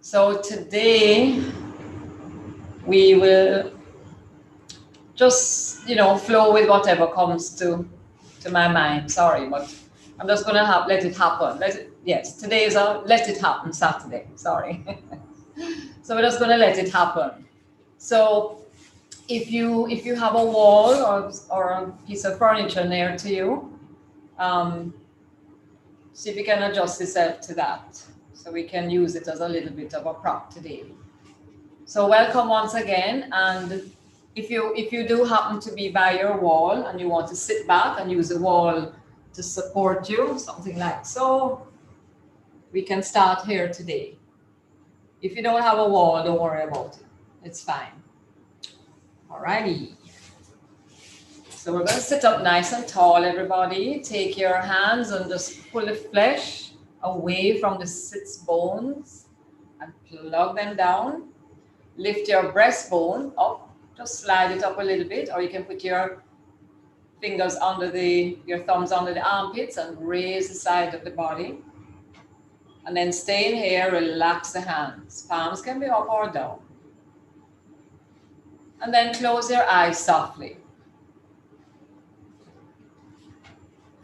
So today we will just, flow with whatever comes to my mind. Sorry, but I'm just gonna let it happen. Yes, today is a let it happen Saturday. Sorry. So we're just gonna let it happen. So if you have a wall or a piece of furniture near to you, see if you can adjust yourself to that. So we can use it as a little bit of a prop today. So welcome once again, and if you do happen to be by your wall and you want to sit back and use the wall to support you, something like so, we can start here today. If you don't have a wall, don't worry about it. It's fine. Alrighty. So we're going to sit up nice and tall, everybody. Take your hands and just pull the flesh away from the sits bones and plug them down. Lift your breastbone up, just slide it up a little bit, or you can put your fingers your thumbs under the armpits and raise the side of the body. And then stay in here, relax the hands. Palms can be up or down. And then close your eyes softly.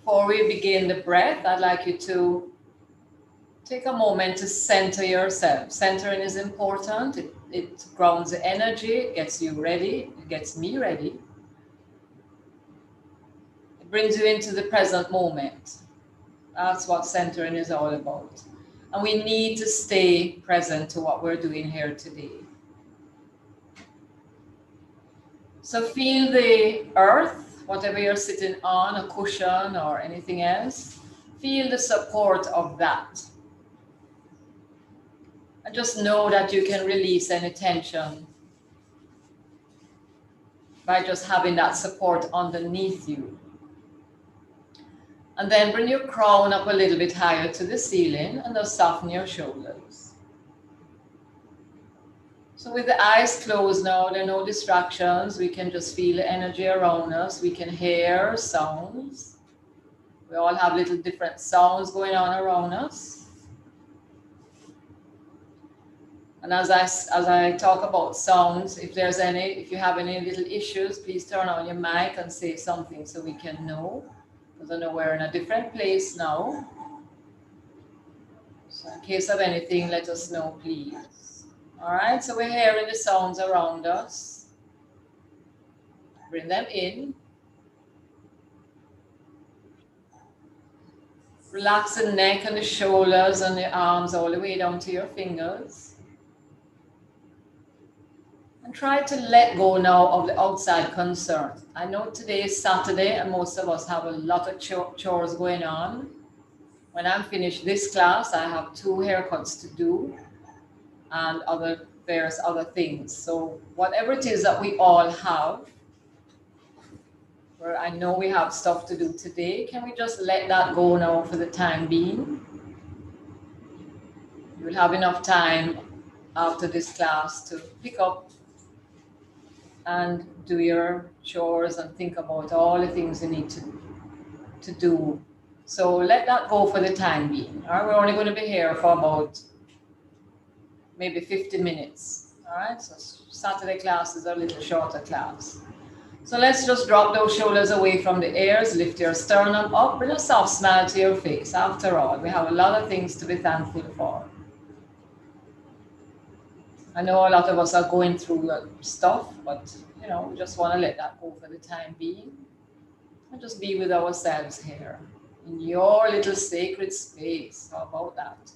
Before we begin the breath, I'd like you to take a moment to center yourself. Centering is important. It grounds the energy, it gets you ready, it gets me ready. It brings you into the present moment. That's what centering is all about. And we need to stay present to what we're doing here today. So feel the earth, whatever you're sitting on, a cushion or anything else. Feel the support of that. And just know that you can release any tension by just having that support underneath you. And then bring your crown up a little bit higher to the ceiling and just soften your shoulders. So with the eyes closed now, there are no distractions. We can just feel the energy around us. We can hear sounds. We all have little different sounds going on around us. And as I talk about sounds, if you have any little issues, please turn on your mic and say something so we can know. Because I know we're in a different place now. So in case of anything, let us know, please. All right, so we're hearing the sounds around us. Bring them in. Relax the neck and the shoulders and the arms all the way down to your fingers. And try to let go now of the outside concerns. I know today is Saturday and most of us have a lot of chores going on. When I'm finished this class, I have 2 haircuts to do and various other things. So whatever it is that we all have, where I know we have stuff to do today, can we just let that go now for the time being? You'll have enough time after this class to pick up and do your chores and think about all the things you need to do. So let that go for the time being. All right, we're only going to be here for about maybe 50 minutes. All right, so Saturday class is a little shorter class. So let's just drop those shoulders away from the ears, lift your sternum up, bring a soft smile to your face. After all, we have a lot of things to be thankful for. I know a lot of us are going through stuff, but we just want to let that go for the time being and just be with ourselves here in your little sacred space. How about that?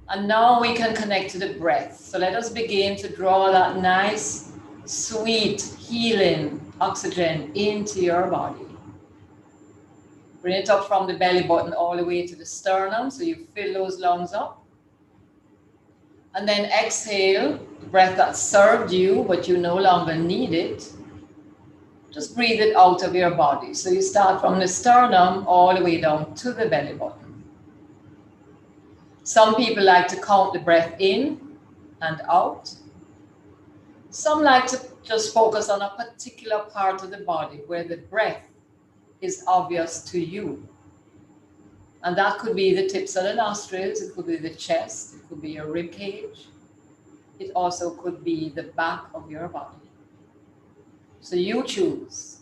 And now we can connect to the breath. So let us begin to draw that nice, sweet, healing oxygen into your body. Bring it up from the belly button all the way to the sternum so you fill those lungs up. And then exhale, the breath that served you, but you no longer need it. Just breathe it out of your body. So you start from the sternum all the way down to the belly button. Some people like to count the breath in and out. Some like to just focus on a particular part of the body where the breath is obvious to you. And that could be the tips of the nostrils, it could be the chest, it could be your rib cage. It also could be the back of your body. So you choose.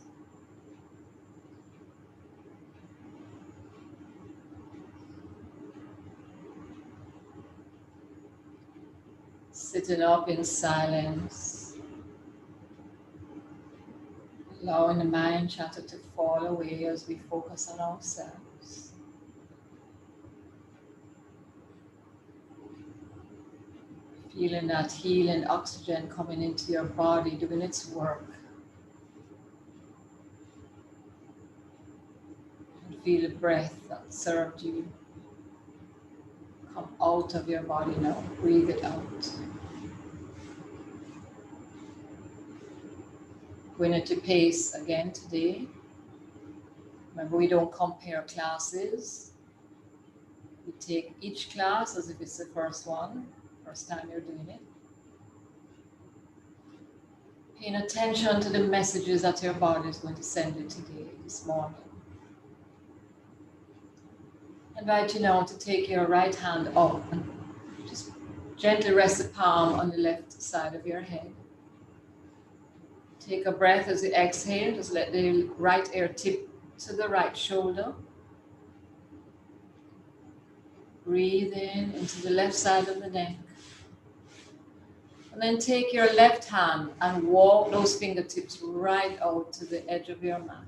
Sitting up in silence, allowing the mind chatter to fall away as we focus on ourselves. Feeling that healing oxygen coming into your body, doing its work. And feel the breath that served you come out of your body now. Breathe it out. Going into pace again today. Remember, we don't compare classes. We take each class as if it's the first time you're doing it. Paying attention to the messages that your body is going to send you today, this morning. I invite you now to take your right hand up and just gently rest the palm on the left side of your head. Take a breath as you exhale. Just let the right ear tip to the right shoulder. Breathe in into the left side of the neck. And then take your left hand and walk those fingertips right out to the edge of your mat.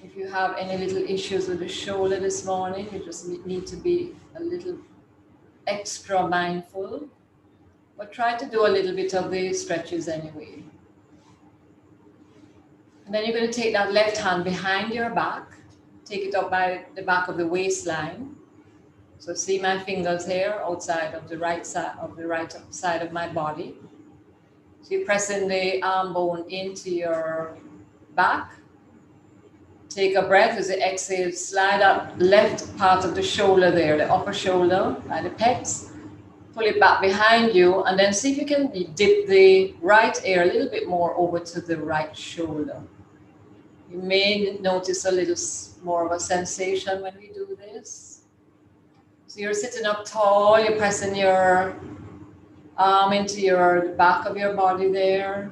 If you have any little issues with the shoulder this morning, you just need to be a little extra mindful. But try to do a little bit of the stretches anyway. And then you're going to take that left hand behind your back. Take it up by the back of the waistline. So see my fingers here outside of the right side of my body. So you're pressing the arm bone into your back. Take a breath as you exhale. Slide that left part of the shoulder there, the upper shoulder by the pecs. Pull it back behind you and then see if you can dip the right ear a little bit more over to the right shoulder. You may notice a little more of a sensation when we do this. So you're sitting up tall, you're pressing your arm into the back of your body there.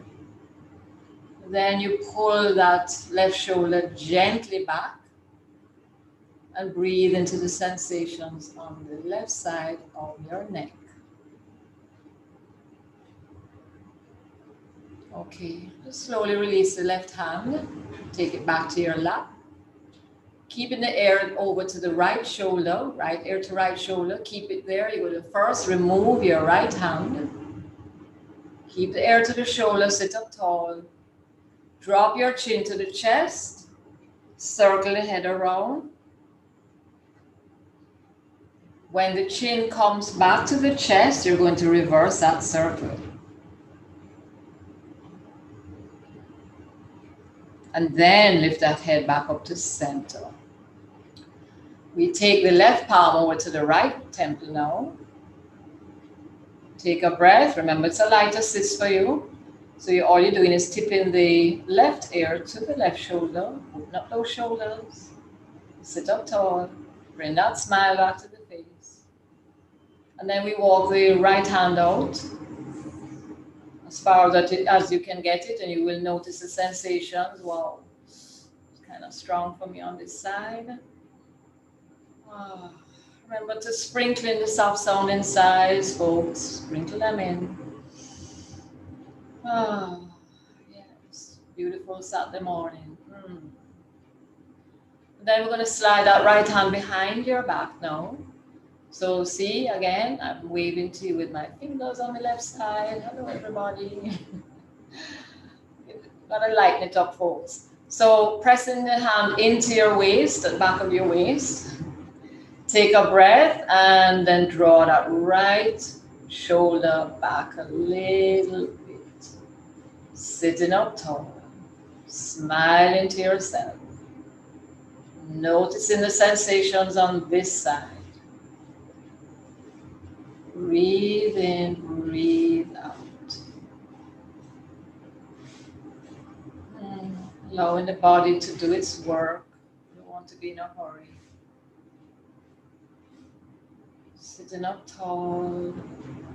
Then you pull that left shoulder gently back and breathe into the sensations on the left side of your neck. Okay, just slowly release the left hand, take it back to your lap. Keeping the air over to the right shoulder, right ear to right shoulder, keep it there. You're going to first remove your right hand. Keep the air to the shoulder, sit up tall. Drop your chin to the chest, circle the head around. When the chin comes back to the chest, you're going to reverse that circle. And then lift that head back up to center. We take the left palm over to the right temple now. Take a breath. Remember, it's a light assist for you. So all you're doing is tipping the left ear to the left shoulder. Open up those shoulders. Sit up tall. Bring that smile back to the face. And then we walk the right hand out as far as you can get it, and you will notice the sensations. Wow, it's kind of strong for me on this side. Remember to sprinkle in the soft sounding sighs, folks. Sprinkle them in. Yes, beautiful Saturday morning. Then we're going to slide that right hand behind your back now. So see, again, I'm waving to you with my fingers on the left side. Hello, everybody. Gotta lighten it up, folks. So pressing the hand into your waist, the back of your waist. Take a breath and then draw that right shoulder back a little bit. Sitting up tall. Smiling to yourself. Noticing the sensations on this side. Breathe in, breathe out. Allowing the body to do its work. to be in a hurry. Sitting up tall.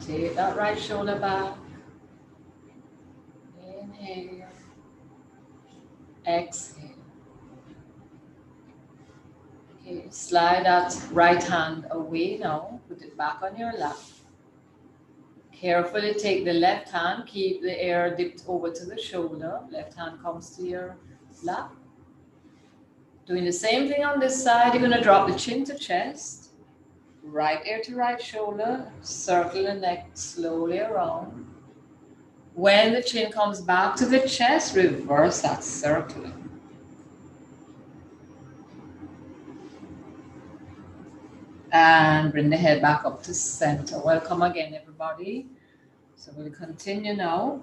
Take that right shoulder back. Inhale. Exhale. Okay, slide that right hand away now. Put it back on your lap. Carefully take the left hand. Keep the air dipped over to the shoulder. Left hand comes to your lap. Doing the same thing on this side. You're going to drop the chin to chest. Right ear to right shoulder. Circle the neck slowly around. When the chin comes back to the chest, reverse that circling. And bring the head back up to center. Welcome again, everybody. So we'll continue now.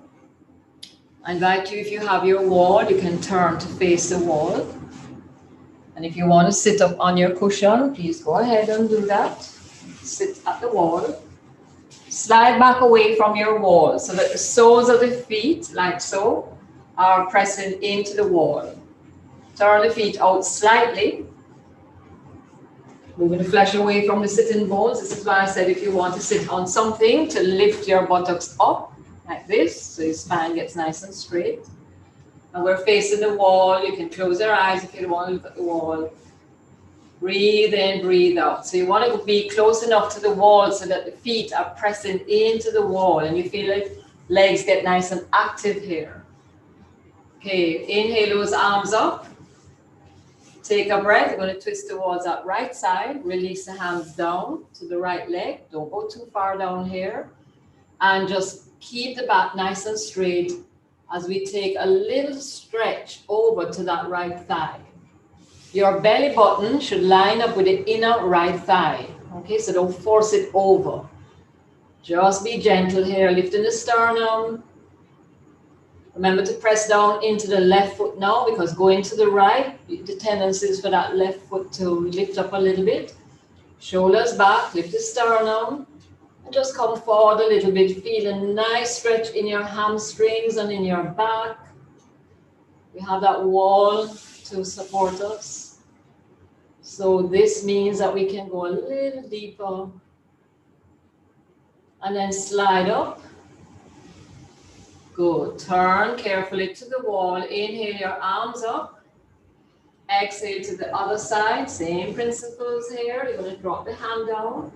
I invite you, if you have your wall, you can turn to face the wall. And if you want to sit up on your cushion, please go ahead and do that. Sit at the wall. Slide back away from your wall so that the soles of the feet, like so, are pressing into the wall. Turn the feet out slightly. Moving the flesh away from the sitting bones. This is why I said if you want to sit on something, to lift your buttocks up like this, so your spine gets nice and straight. And we're facing the wall. You can close your eyes if you don't want to look at the wall. Breathe in, breathe out. So you want to be close enough to the wall so that the feet are pressing into the wall and you feel like legs get nice and active here. Okay, inhale those arms up. Take a breath. You're going to twist towards that right side. Release the hands down to the right leg. Don't go too far down here. And just keep the back nice and straight as we take a little stretch over to that right thigh. Your belly button should line up with the inner right thigh. Okay, so don't force it over. Just be gentle here, lifting the sternum. Remember to press down into the left foot now, because going to the right, the tendency is for that left foot to lift up a little bit. Shoulders back, lift the sternum. And just come forward a little bit. Feel a nice stretch in your hamstrings and in your back. We have that wall to support us. So this means that we can go a little deeper. And then slide up. Good. Turn carefully to the wall. Inhale your arms up. Exhale to the other side. Same principles here. You're going to drop the hand down.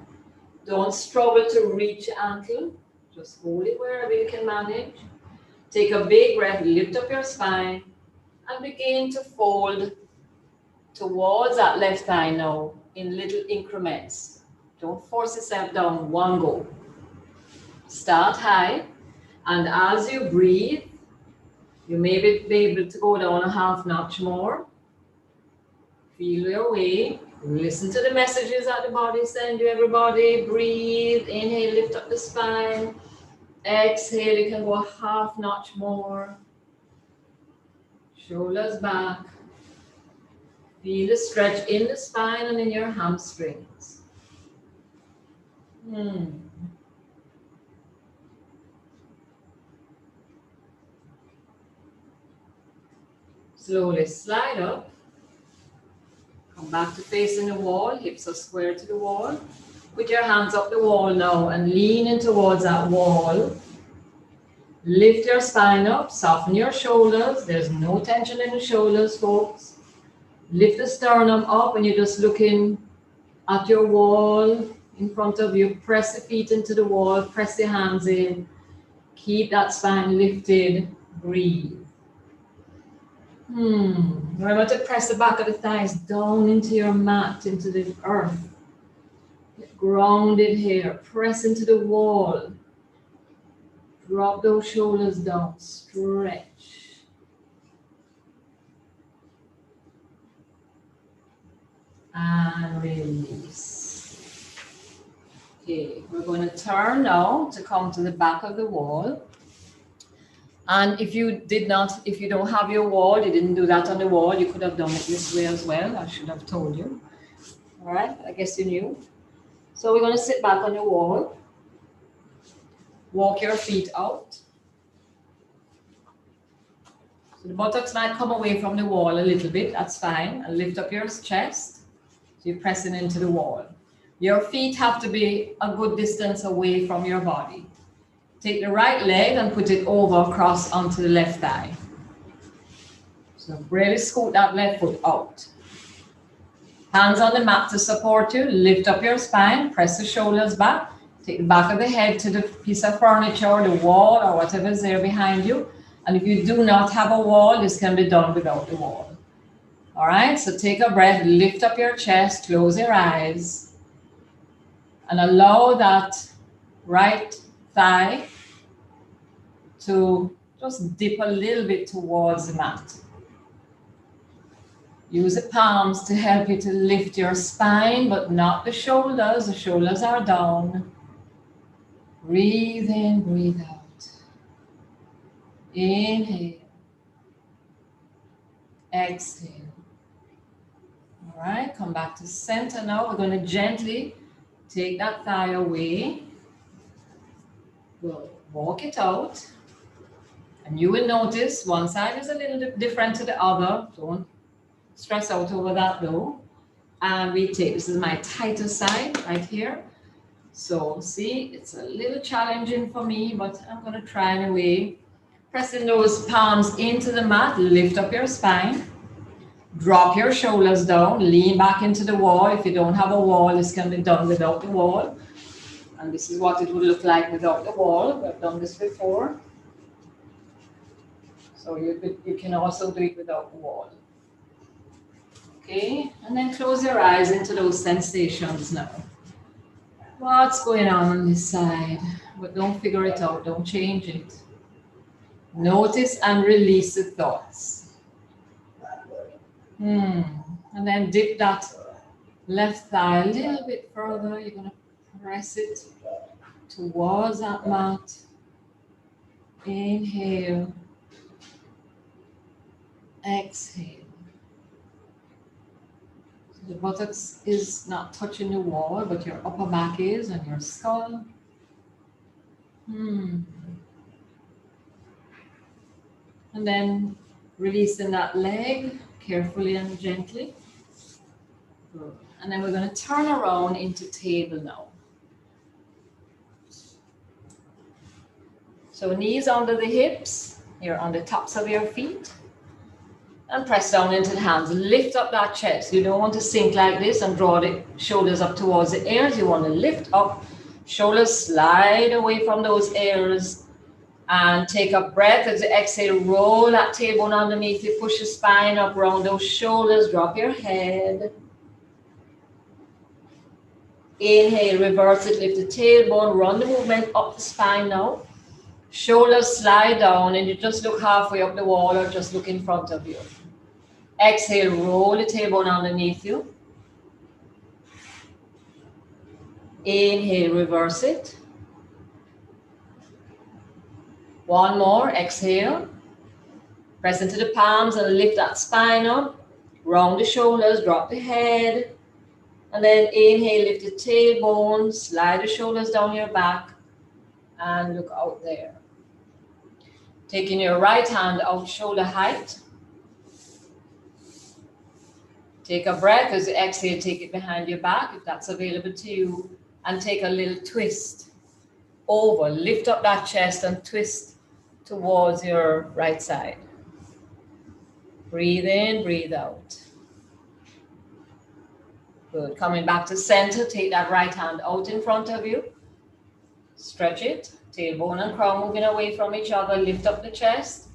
Don't struggle to reach your ankle. Just hold it wherever you can manage. Take a big breath. Lift up your spine. And begin to fold towards that left thigh now in little increments. Don't force yourself down. One go. Start high. And as you breathe, you may be able to go down a half notch more. Feel your way. Listen to the messages that the body sends you, everybody. Breathe. Inhale, lift up the spine. Exhale, you can go a half notch more. Shoulders back. Feel the stretch in the spine and in your hamstrings. Slowly slide up. Come back to facing the wall. Hips are square to the wall. Put your hands up the wall now and lean in towards that wall. Lift your spine up. Soften your shoulders. There's no tension in the shoulders, folks. Lift the sternum up and you're just looking at your wall in front of you. Press the feet into the wall. Press the hands in. Keep that spine lifted. Breathe. Remember to press the back of the thighs down into your mat, into the earth. Get grounded here. Press into the wall. Drop those shoulders down. Stretch. And release. Okay, we're going to turn now to come to the back of the wall. And if you don't have your wall, you didn't do that on the wall, you could have done it this way as well. I should have told you. All right, I guess you knew. So we're going to sit back on your wall. Walk your feet out. So the buttocks might come away from the wall a little bit, that's fine. And lift up your chest. So you're pressing into the wall. Your feet have to be a good distance away from your body. Take the right leg and put it over across onto the left thigh. So really scoot that left foot out. Hands on the mat to support you. Lift up your spine. Press the shoulders back. Take the back of the head to the piece of furniture or the wall or whatever is there behind you. And if you do not have a wall, this can be done without the wall. All right, so take a breath. Lift up your chest. Close your eyes. And allow that right thigh to just dip a little bit towards the mat. Use the palms to help you to lift your spine, but not the shoulders. The shoulders are down. Breathe in, breathe out. Inhale. Exhale. All right, come back to center now. We're going to gently take that thigh away. Good. Walk it out. And you will notice one side is a little bit different to the other. Don't stress out over that though. And we take, this is my tighter side right here. So see, it's a little challenging for me, but I'm going to try anyway. Pressing those palms into the mat, lift up your spine. Drop your shoulders down, lean back into the wall. If you don't have a wall, this can be done without the wall. And this is what it would look like without the wall. We've done this before. So you can also do it without the wall. Okay, and then close your eyes into those sensations now. What's going on this side? But don't figure it out, don't change it. Notice and release the thoughts. And then dip that left thigh a little bit further. You're going to press it towards that mat. Inhale. Exhale. So the buttocks is not touching the wall, but your upper back is and your skull. And then releasing that leg carefully and gently. Good. And then we're going to turn around into table now. So knees under the hips, you're on the tops of your feet. And press down into the hands. Lift up that chest. You don't want to sink like this and draw the shoulders up towards the ears. You want to lift up. Shoulders slide away from those ears. And take a breath as you exhale. Roll that tailbone underneath you. Push the spine up around those shoulders. Drop your head. Inhale, reverse it. Lift the tailbone. Run the movement up the spine now. Shoulders slide down and you just look halfway up the wall or just look in front of you. Exhale, roll the tailbone underneath you. Inhale, reverse it. One more, exhale. Press into the palms and lift that spine up. Round the shoulders, drop the head. And then inhale, lift the tailbone, slide the shoulders down your back and look out there. Taking your right hand out shoulder height. Take a breath as you exhale, take it behind your back if that's available to you. And take a little twist over. Lift up that chest and twist towards your right side. Breathe in, breathe out. Good. Coming back to center, take that right hand out in front of you. Stretch it. Tailbone and crown moving away from each other. Lift up the chest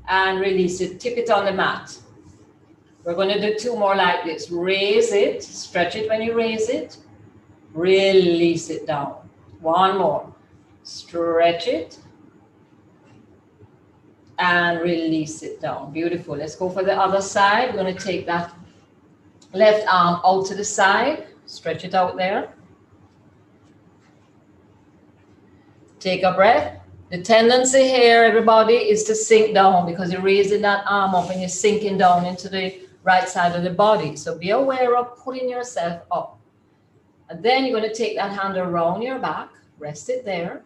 and release it. Tip it on the mat. We're going to do two more like this. Raise it. Stretch it when you raise it. Release it down. One more. Stretch it. And release it down. Beautiful. Let's go for the other side. We're going to take that left arm out to the side. Stretch it out there. Take a breath. The tendency here, everybody, is to sink down because you're raising that arm up and you're sinking down into the right side of the body. So be aware of pulling yourself up. And then you're going to take that hand around your back. Rest it there.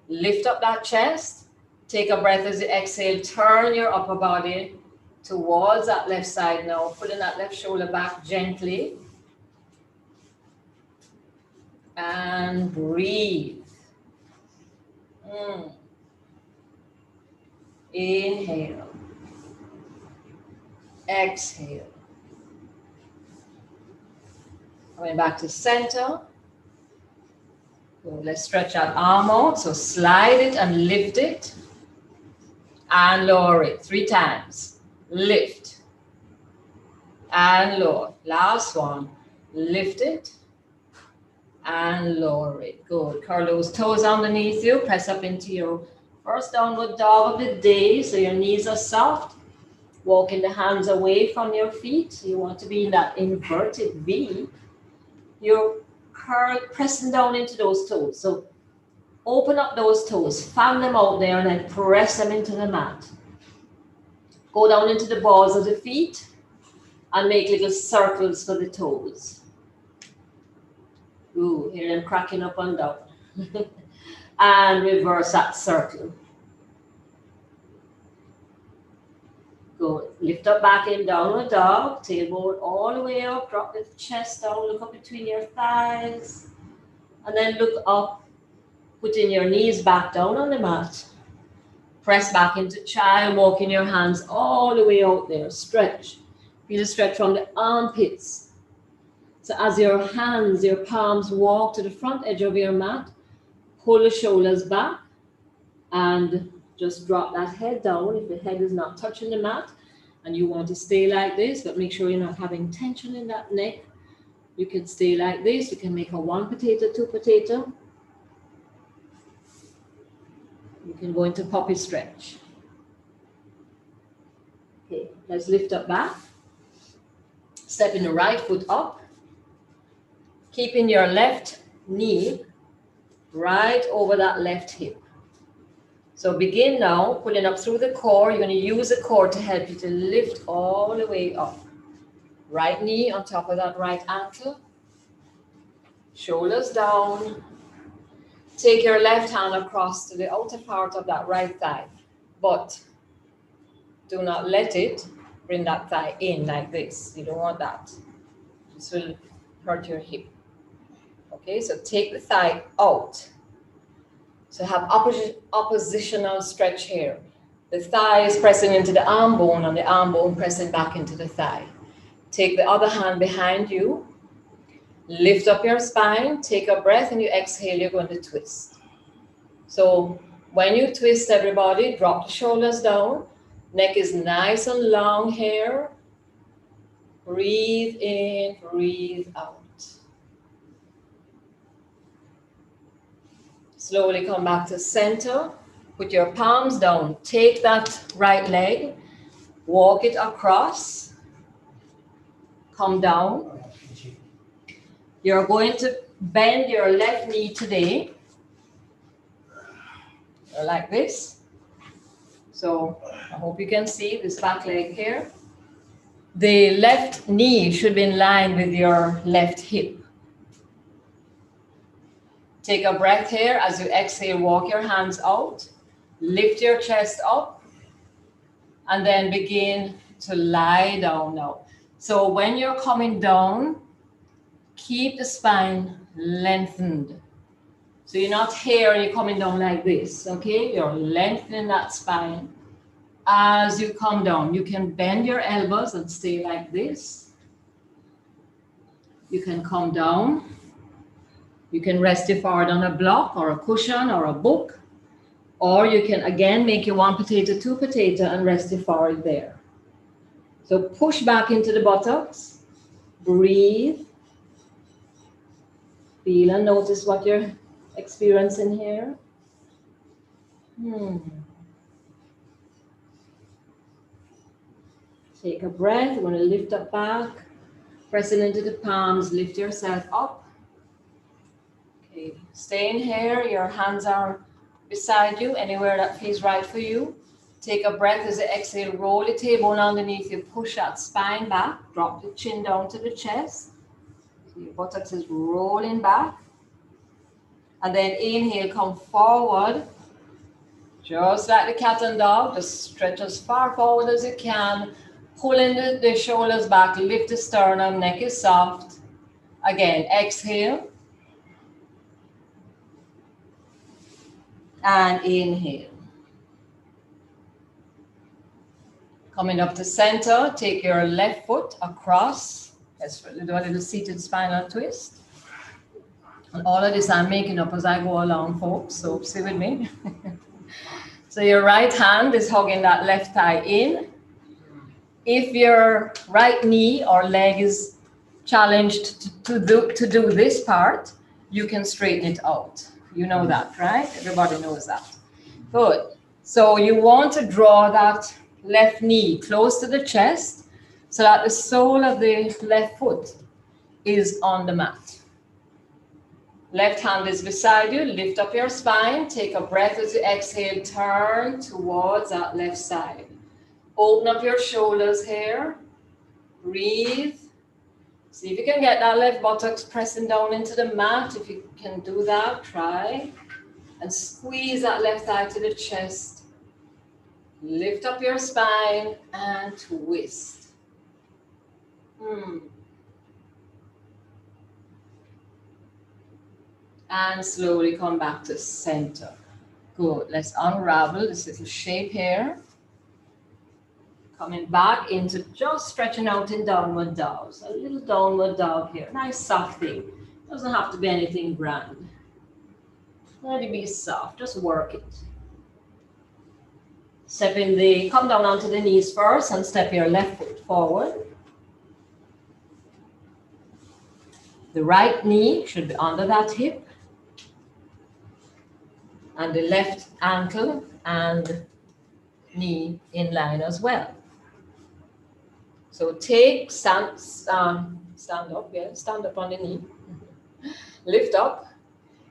Lift up that chest. Take a breath as you exhale. Turn your upper body towards that left side now. Pulling that left shoulder back gently. And breathe. Inhale. Exhale. Coming back to center. So let's stretch that arm out. So slide it and lift it. And lower it 3 times. Lift. And lower. Last one. Lift it. And lower it. Good. Curl those toes underneath you. Press up into your first downward dog of the day. So your knees are soft. Walking the hands away from your feet. You want to be in that inverted V. You're pressing down into those toes. So open up those toes. Fan them out there and then press them into the mat. Go down into the balls of the feet. And make little circles for the toes. Ooh, hear them cracking up and down. And reverse that circle. Good. Lift up back in downward dog. Tailbone all the way up. Drop the chest down. Look up between your thighs. And then look up. Putting your knees back down on the mat. Press back into child. Walking your hands all the way out there. Stretch. Feel the stretch from the armpits. So as your hands, your palms walk to the front edge of your mat, pull the shoulders back and just drop that head down if the head is not touching the mat and you want to stay like this, but make sure you're not having tension in that neck. You can stay like this. You can make a 1 potato, 2 potato. You can go into puppy stretch. Okay, let's lift up back. Stepping the right foot up, keeping your left knee right over that left hip. So begin now, pulling up through the core. You're going to use the core to help you to lift all the way up. Right knee on top of that right ankle. Shoulders down. Take your left hand across to the outer part of that right thigh. But do not let it bring that thigh in like this. You don't want that. This will hurt your hip. Okay, so take the thigh out. So have oppositional stretch here. The thigh is pressing into the arm bone and the arm bone pressing back into the thigh. Take the other hand behind you. Lift up your spine. Take a breath and you exhale. You're going to twist. So when you twist, everybody, drop the shoulders down. Neck is nice and long here. Breathe in, breathe out. Slowly come back to center. Put your palms down. Take that right leg. Walk it across. Come down. You're going to bend your left knee today. Like this. So I hope you can see this back leg here. The left knee should be in line with your left hip. Take a breath here. As you exhale, walk your hands out. Lift your chest up. And then begin to lie down now. So when you're coming down, keep the spine lengthened. So you're not here and you're coming down like this, okay? You're lengthening that spine. As you come down, you can bend your elbows and stay like this. You can come down. You can rest your forward on a block or a cushion or a book. Or you can again make your 1 potato, 2 potato and rest your forward there. So push back into the buttocks. Breathe. Feel and notice what you're experiencing here. Take a breath. You want to lift up back. Pressing into the palms. Lift yourself up. Okay. Stay in here. Your hands are beside you. Anywhere that feels right for you. Take a breath as you exhale. Roll the tailbone underneath you. Push that spine back. Drop the chin down to the chest. So your buttocks is rolling back. And then inhale, come forward. Just like the cat and dog, just stretch as far forward as you can, pulling the shoulders back, lift the sternum, neck is soft. Again, exhale. And inhale. Coming up to center, take your left foot across. Let's do a little seated spinal twist. And all of this I'm making up as I go along, folks, so stay with me. So your right hand is hugging that left thigh in. If your right knee or leg is challenged to do this part, you can straighten it out. You know that, right? Everybody knows that. Good. So you want to draw that left knee close to the chest so that the sole of the left foot is on the mat. Left hand is beside you. Lift up your spine. Take a breath as you exhale. Turn towards that left side. Open up your shoulders here. Breathe. See if you can get that left buttocks pressing down into the mat. If you can do that, try. And squeeze that left thigh to the chest. Lift up your spine and twist. And slowly come back to center. Good. Let's unravel this little shape here. Coming back into just stretching out in downward dog. So a little downward dog here. Nice soft thing. Doesn't have to be anything grand. Let it be soft. Just work it. Come down onto the knees first and step your left foot forward. The right knee should be under that hip. And the left ankle and knee in line as well. So stand up on the knee. Lift up.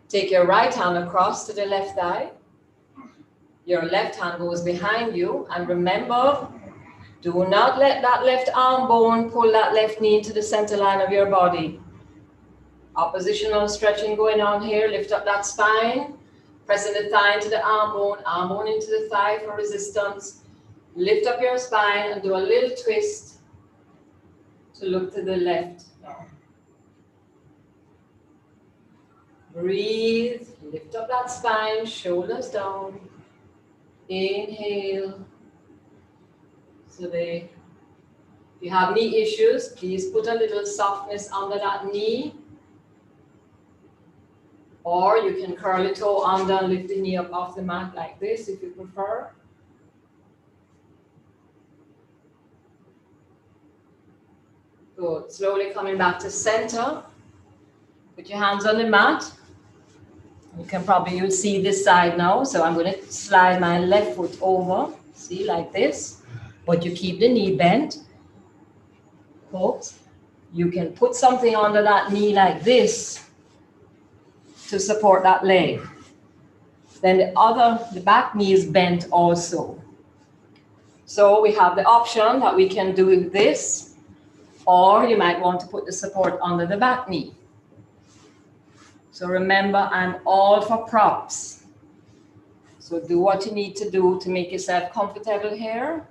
Take your right hand across to the left thigh. Your left hand goes behind you. And remember, do not let that left arm bone pull that left knee into the center line of your body. Oppositional stretching going on here. Lift up that spine. Pressing the thigh into the arm bone into the thigh for resistance. Lift up your spine and do a little twist to look to the left. Breathe, lift up that spine, shoulders down. Inhale. So if you have knee issues, please put a little softness under that knee. Or you can curl the toe under and lift the knee up off the mat like this if you prefer. Good. Slowly coming back to center. Put your hands on the mat. You'll see this side now. So I'm going to slide my left foot over. See, like this. But you keep the knee bent. Folks, you can put something under that knee like this to support that leg. Then the back knee is bent also. So we have the option that we can do this, or you might want to put the support under the back knee. So remember, I'm all for props. So do what you need to do to make yourself comfortable here.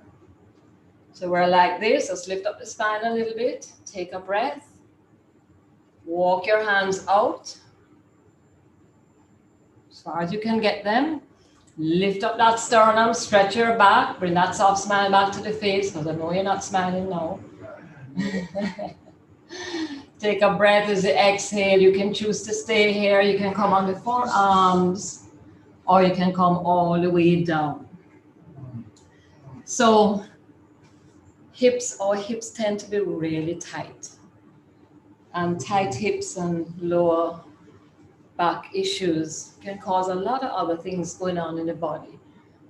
So we're like this. Let's lift up the spine a little bit. Take a breath. Walk your hands out as far as you can get them. Lift up that sternum, stretch your back, bring that soft smile back to the face, because I know you're not smiling now. Take a breath as you exhale. You can choose to stay here. You can come on the forearms, or you can come all the way down. So our hips tend to be really tight. And tight hips and lower back issues can cause a lot of other things going on in the body.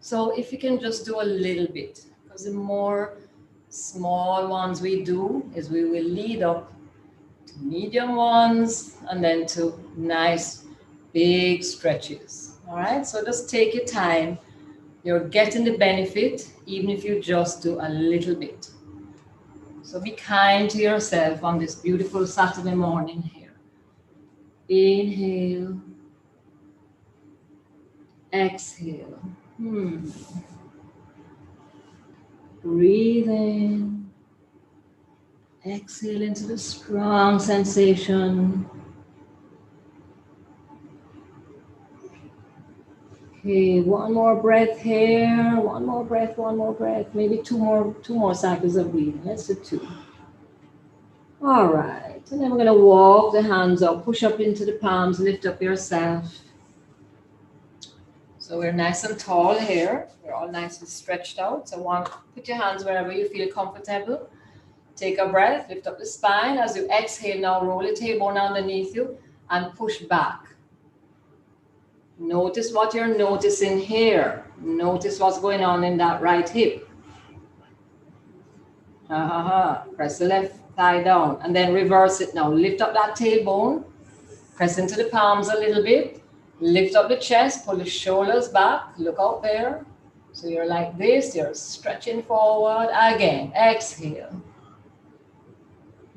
So if you can just do a little bit, because the more small ones we do, is we will lead up to medium ones and then to nice big stretches. All right, so just take your time. You're getting the benefit even if you just do a little bit. So be kind to yourself on this beautiful Saturday morning here. Inhale, exhale. Breathe in. Exhale into the strong sensation. Okay, one more breath here. One more breath, one more breath. Maybe two more cycles of breathing. Let's do 2. All right. And then we're going to walk the hands up, push up into the palms, lift up yourself. So we're nice and tall here. We're all nicely stretched out. So put your hands wherever you feel comfortable. Take a breath, lift up the spine. As you exhale now, roll the tailbone underneath you and push back. Notice what you're noticing here. Notice what's going on in that right hip. Press the left thigh down and then reverse it now. Lift up that tailbone. Press into the palms a little bit. Lift up the chest, pull the shoulders back. Look out there. So you're like this. You're stretching forward. Again, exhale.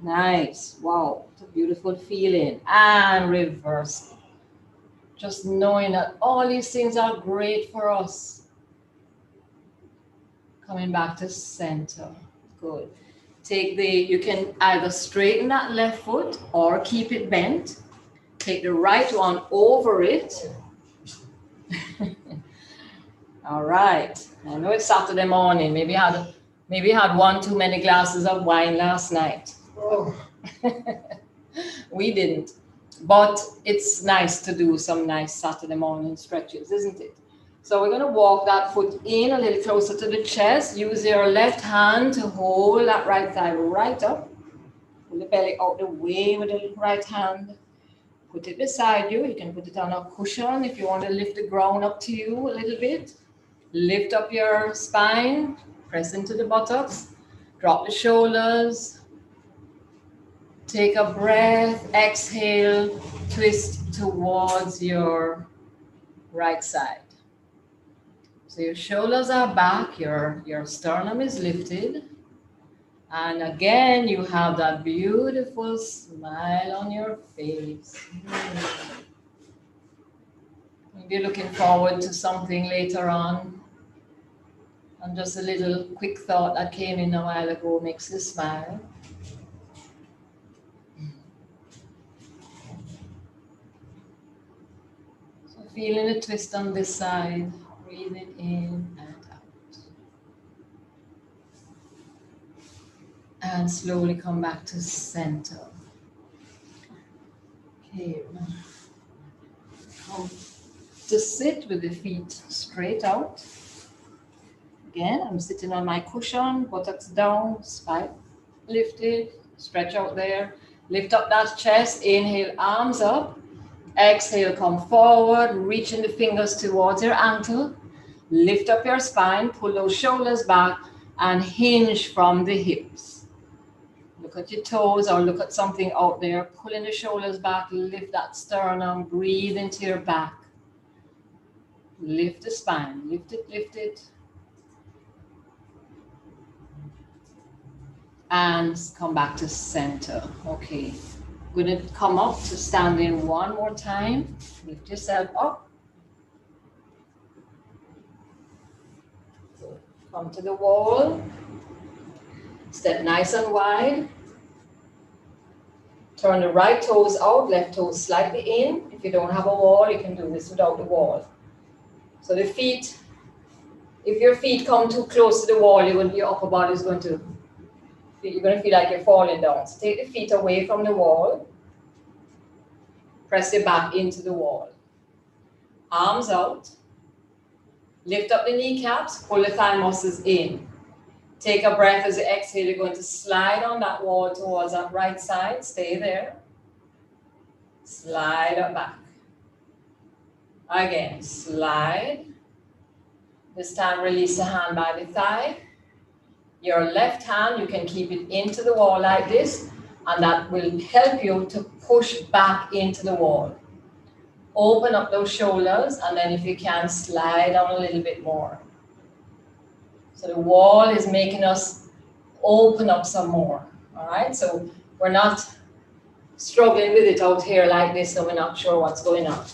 Nice. Wow, it's a beautiful feeling. And reverse it. Just knowing that all these things are great for us. Coming back to center. Good. You can either straighten that left foot or keep it bent. Take the right one over it. All right. I know it's Saturday morning. Maybe you had one too many glasses of wine last night. Oh. We didn't. But it's nice to do some nice Saturday morning stretches, isn't it? So we're going to walk that foot in a little closer to the chest. Use your left hand to hold that right thigh right up. Pull the belly out the way with the right hand. Put it beside you. You can put it on a cushion if you want to lift the ground up to you a little bit. Lift up your spine. Press into the buttocks. Drop the shoulders. Take a breath, exhale, twist towards your right side. So your shoulders are back, your sternum is lifted. And again, you have that beautiful smile on your face. Maybe you're looking forward to something later on. And just a little quick thought that came in a while ago makes you smile. Feeling a twist on this side, breathing in and out. And slowly come back to center. Okay, come to sit with the feet straight out. Again, I'm sitting on my cushion, buttocks down, spine lifted, stretch out there. Lift up that chest, inhale, arms up. Exhale, come forward, reaching the fingers towards your ankle. Lift up your spine, pull those shoulders back and hinge from the hips. Look at your toes or look at something out there. Pulling the shoulders back, lift that sternum, breathe into your back. Lift the spine, lift it, lift it. And come back to center. Okay. Going to come up to standing one more time. Lift yourself up. Come to the wall. Step nice and wide. Turn the right toes out, left toes slightly in. If you don't have a wall, you can do this without the wall. So the feet, if your feet come too close to the wall, your upper body is going to you're going to feel like you're falling down. So take the feet away from the wall. Press your back into the wall. Arms out. Lift up the kneecaps. Pull the thigh muscles in. Take a breath as you exhale. You're going to slide on that wall towards that right side. Stay there. Slide up back. Again, slide. This time release the hand by the thigh. Your left hand, you can keep it into the wall like this, and that will help you to push back into the wall. Open up those shoulders, and then if you can, slide down a little bit more. So the wall is making us open up some more, all right? So we're not struggling with it out here like this, so we're not sure what's going on.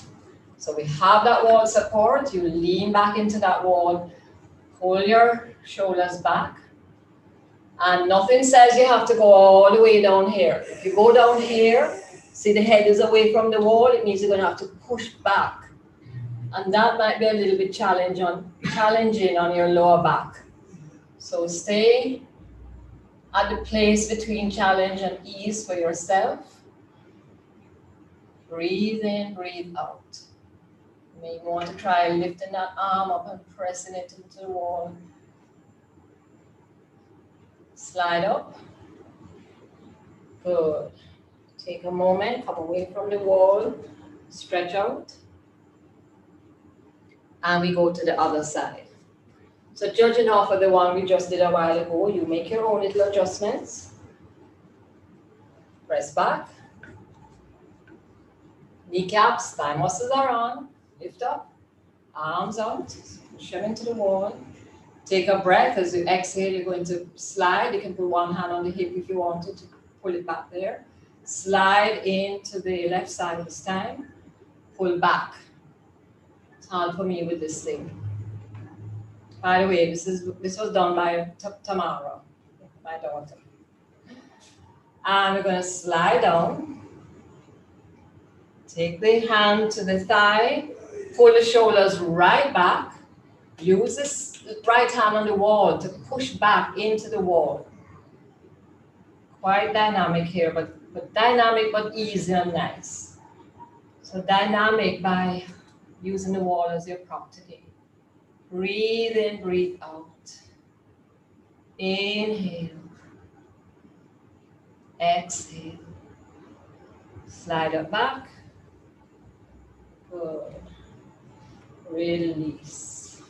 So we have that wall support. You lean back into that wall, pull your shoulders back. And nothing says you have to go all the way down here. If you go down here, see the head is away from the wall, it means you're going to have to push back. And that might be a little bit challenging on your lower back. So stay at the place between challenge and ease for yourself. Breathe in, breathe out. You may want to try lifting that arm up and pressing it into the wall. Slide up. Good. Take a moment, come away from the wall, stretch out. And we go to the other side. So judging off of the one we just did a while ago, you make your own little adjustments. Press back. Kneecaps, thigh muscles are on. Lift up. Arms out. Push them into the wall. Take a breath. As you exhale, you're going to slide. You can put one hand on the hip if you wanted to pull it back there. Slide into the left side this time. Pull back. It's hard for me with this thing. By the way, this was done by Tamara, my daughter. And we're going to slide down. Take the hand to the thigh. Pull the shoulders right back. Use this right hand on the wall to push back into the wall. Quite dynamic here, but dynamic but easy and nice. So dynamic by using the wall as your prop today. Breathe in, breathe out. Inhale. Exhale. Slide it back. Good. Release.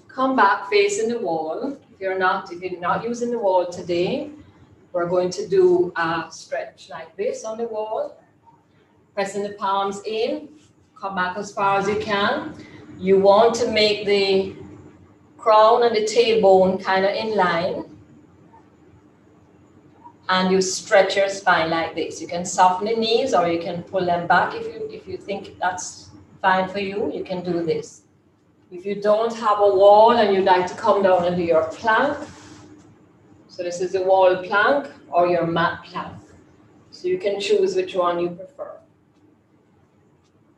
Come back facing the wall. If you're not using the wall today, we're going to do a stretch like this on the wall. Pressing the palms in. Come back as far as you can. You want to make the crown and the tailbone kind of in line. And you stretch your spine like this. You can soften the knees or you can pull them back if you think that's fine for you. You can do this. If you don't have a wall and you'd like to come down and do your plank, so this is the wall plank or your mat plank. So you can choose which one you prefer.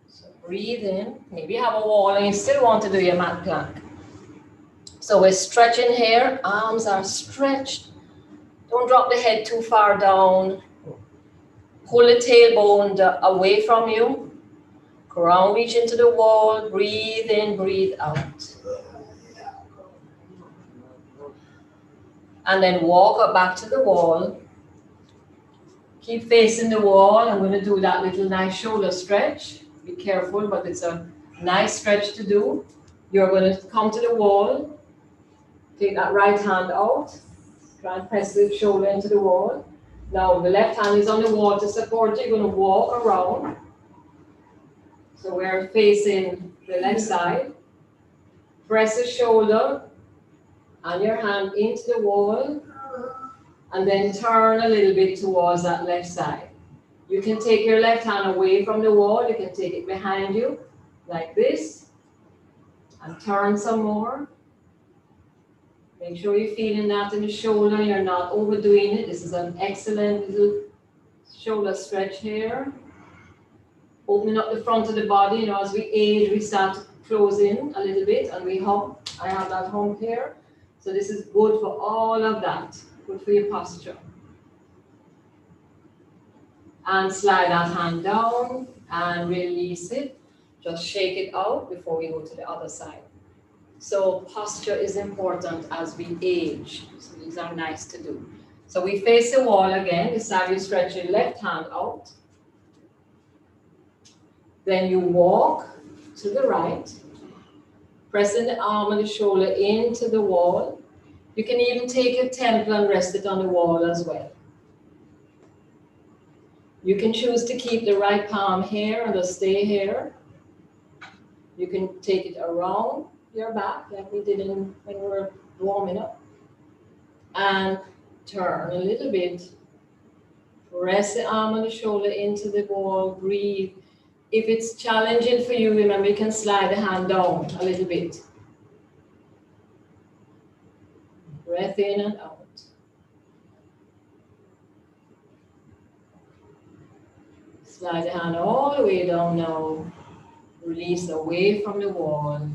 So breathe in. Maybe you have a wall and you still want to do your mat plank. So we're stretching here. Arms are stretched. Don't drop the head too far down. Pull the tailbone away from you. Crown reach into the wall. Breathe in, breathe out. And then walk up back to the wall. Keep facing the wall. I'm going to do that little nice shoulder stretch. Be careful, but it's a nice stretch to do. You're going to come to the wall. Take that right hand out. Try and press the shoulder into the wall. Now the left hand is on the wall to support you. You're going to walk around. So we're facing the left side. Press the shoulder and your hand into the wall. And then turn a little bit towards that left side. You can take your left hand away from the wall. You can take it behind you like this. And turn some more. Make sure you're feeling that in the shoulder, you're not overdoing it. This is an excellent little shoulder stretch here. Opening up the front of the body, as we age, we start to close in a little bit and we hump. I have that hump here. So this is good for all of that. Good for your posture. And slide that hand down and release it. Just shake it out before we go to the other side. So posture is important as we age. So these are nice to do. So we face the wall again. This time you stretch your left hand out. Then you walk to the right, pressing the arm and the shoulder into the wall. You can even take your temple and rest it on the wall as well. You can choose to keep the right palm here and just stay here. You can take it around your back like we did when we were warming up. And turn a little bit. Press the arm and the shoulder into the wall. Breathe. If it's challenging for you, remember you can slide the hand down a little bit. Breath in and out. Slide the hand all the way down now. Release away from the wall.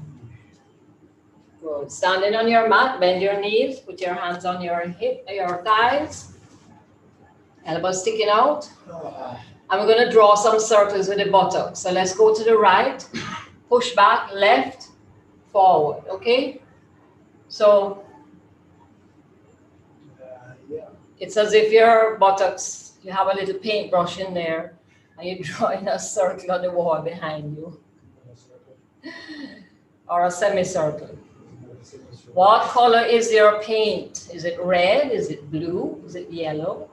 Good. Standing on your mat, bend your knees, put your hands on your hip, your thighs. Elbows sticking out. And we're going to draw some circles with the buttocks. So let's go to the right, push back, left, forward, okay? So it's as if your buttocks, you have a little paintbrush in there and you're drawing a circle on the wall behind you. Or a semicircle. What color is your paint? Is it red? Is it blue? Is it yellow?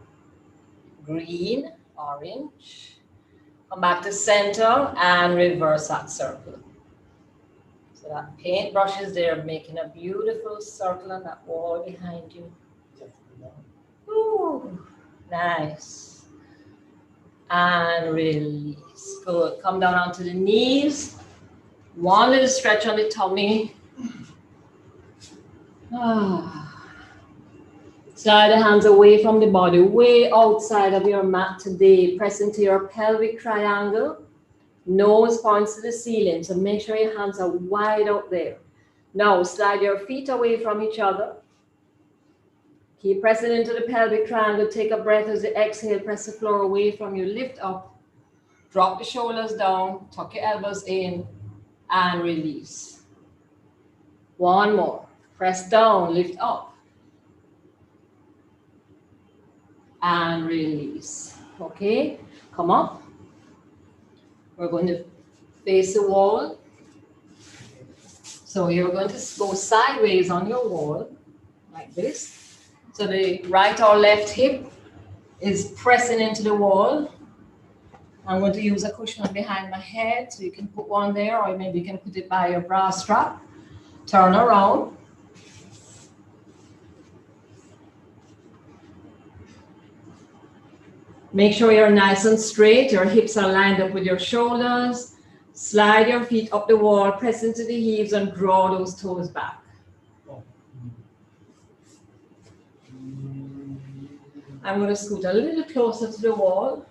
Green? Orange? Come back to center and reverse that circle. So that paintbrush is there making a beautiful circle on that wall behind you. Ooh, nice. And release. Good. Come down onto the knees. One little stretch on the tummy. Slide the hands away from the body, way outside of your mat today. Press into your pelvic triangle. Nose points to the ceiling, so make sure your hands are wide out there. Now slide your feet away from each other. Keep pressing into the pelvic triangle. Take a breath as you exhale. Press the floor away from you. Lift up. Drop the shoulders down. Tuck your elbows in and release. One more. Press down. Lift up. And release. Okay, come up. We're going to face the wall. So you're going to go sideways on your wall, like this. So the right or left hip is pressing into the wall. I'm going to use a cushion behind my head, so you can put one there, or maybe you can put it by your bra strap. Turn around. Make sure you're nice and straight. Your hips are lined up with your shoulders. Slide your feet up the wall, press into the heels and draw those toes back. I'm going to scoot a little closer to the wall.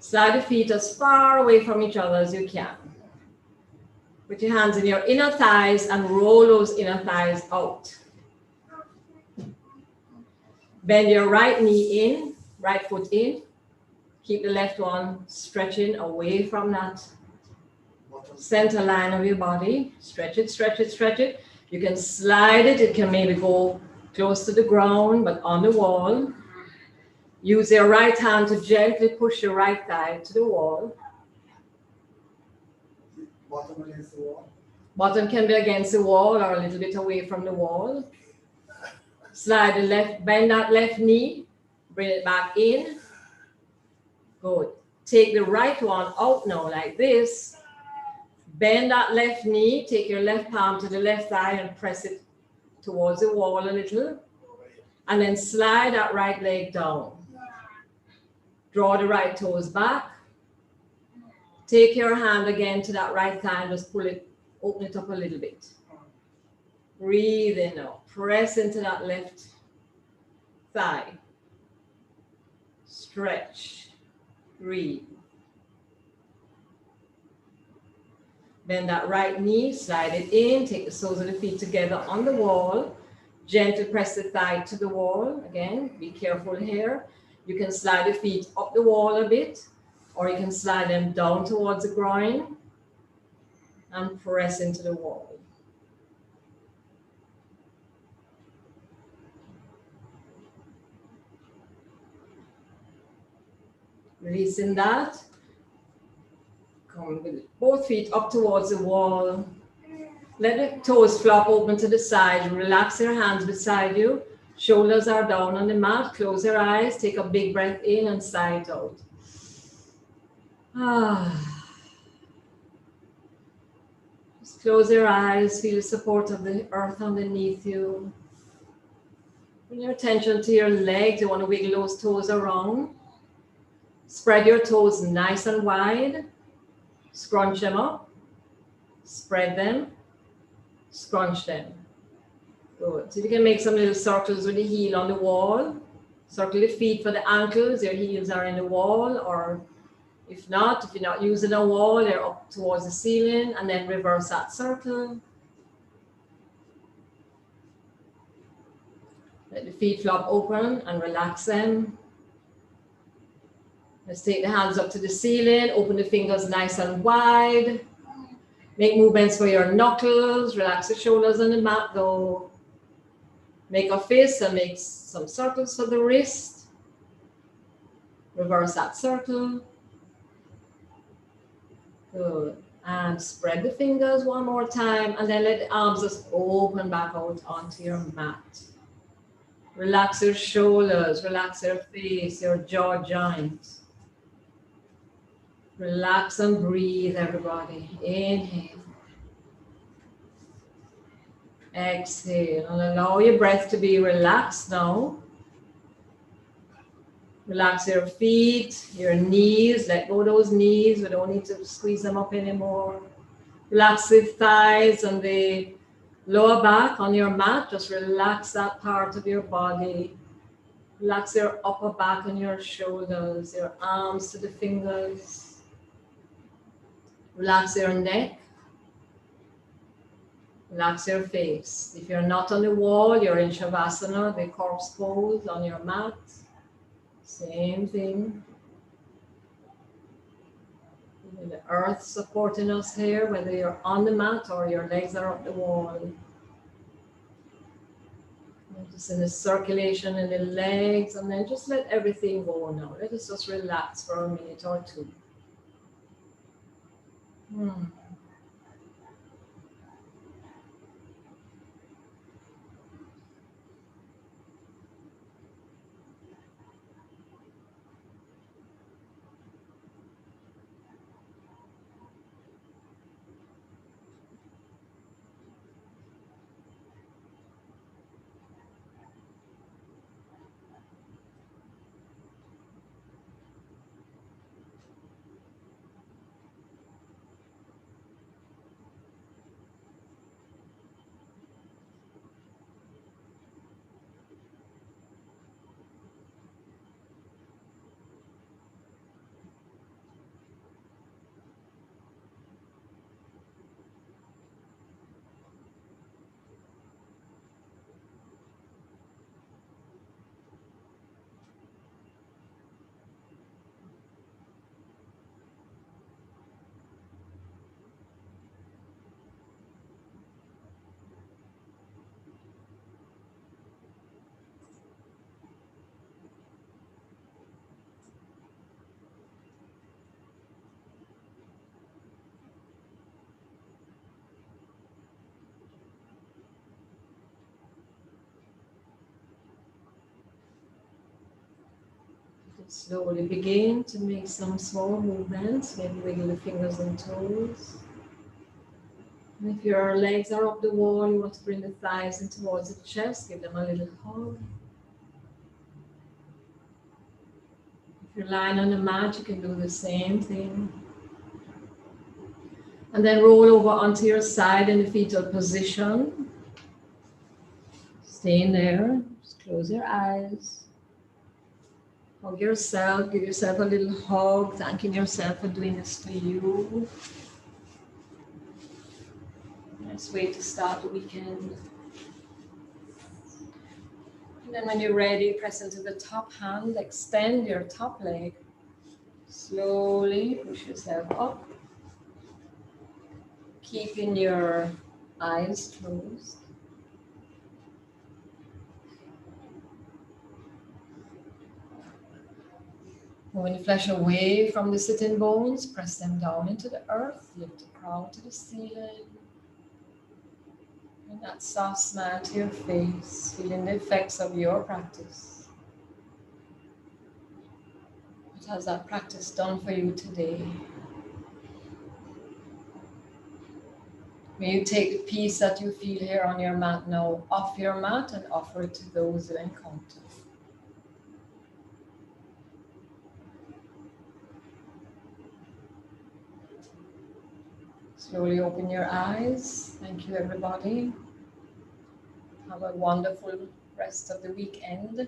Slide the feet as far away from each other as you can. Put your hands in your inner thighs and roll those inner thighs out. Bend your right knee in, right foot in. Keep the left one stretching away from that center line of your body. Stretch it, stretch it, stretch it. You can slide it. It can maybe go close to the ground, but on the wall. Use your right hand to gently push your right thigh to the wall. Bottom against the wall? Bottom can be against the wall or a little bit away from the wall. Slide the left, bend that left knee, bring it back in. Good. Take the right one out now like this. Bend that left knee, take your left palm to the left thigh and press it towards the wall a little. And then slide that right leg down. Draw the right toes back. Take your hand again to that right thigh and just pull it, open it up a little bit. Breathe in now. Press into that left thigh. Stretch. Breathe. Bend that right knee, slide it in, take the soles of the feet together on the wall. Gently press the thigh to the wall. Again, be careful here. You can slide the feet up the wall a bit, or you can slide them down towards the groin and press into the wall. Releasing that. Come with both feet up towards the wall. Let the toes flop open to the side. Relax your hands beside you. Shoulders are down on the mat. Close your eyes. Take a big breath in and sigh it out. Just close your eyes. Feel the support of the earth underneath you. Bring your attention to your legs. You want to wiggle those toes around. Spread your toes nice and wide. Scrunch them up. Spread them. Scrunch them. Good. So you can make some little circles with the heel on the wall. Circle the feet for the ankles. Your heels are in the wall, or if you're not using a wall, they're up towards the ceiling, and then reverse that circle. Let the feet flop open and relax them. Let's take the hands up to the ceiling. Open the fingers nice and wide. Make movements for your knuckles. Relax the shoulders on the mat though. Make a fist and make some circles for the wrist. Reverse that circle. Good. And spread the fingers one more time, and then let the arms just open back out onto your mat. Relax your shoulders, relax your face, your jaw joints. Relax and breathe, everybody. Inhale. Exhale, and allow your breath to be relaxed now. Relax your feet, your knees. Let go of those knees. We don't need to squeeze them up anymore. Relax the thighs and the lower back on your mat. Just relax that part of your body. Relax your upper back and your shoulders, your arms to the fingers. Relax your neck. Relax your face. If you're not on the wall, you're in Shavasana, the corpse pose on your mat. Same thing. The earth supporting us here, whether you're on the mat or your legs are up the wall. Notice in the circulation in the legs, and then just let everything go now. Let us just relax for a minute or two. Slowly begin to make some small movements, maybe wiggle the fingers and toes. And if your legs are up the wall, you want to bring the thighs in towards the chest, give them a little hug. If you're lying on the mat, you can do the same thing. And then roll over onto your side in the fetal position. Stay in there, just close your eyes. Hug yourself, give yourself a little hug, thanking yourself for doing this for you. Nice way to start the weekend. And then when you're ready, press into the top hand, extend your top leg. Slowly push yourself up. Keeping your eyes closed. Moving the flesh away from the sitting bones, press them down into the earth, lift the crown to the ceiling. And that soft smile to your face, feeling the effects of your practice. What has that practice done for you today? May you take the peace that you feel here on your mat now off your mat and offer it to those you encounter. Slowly open your eyes. Thank you, everybody. Have a wonderful rest of the weekend.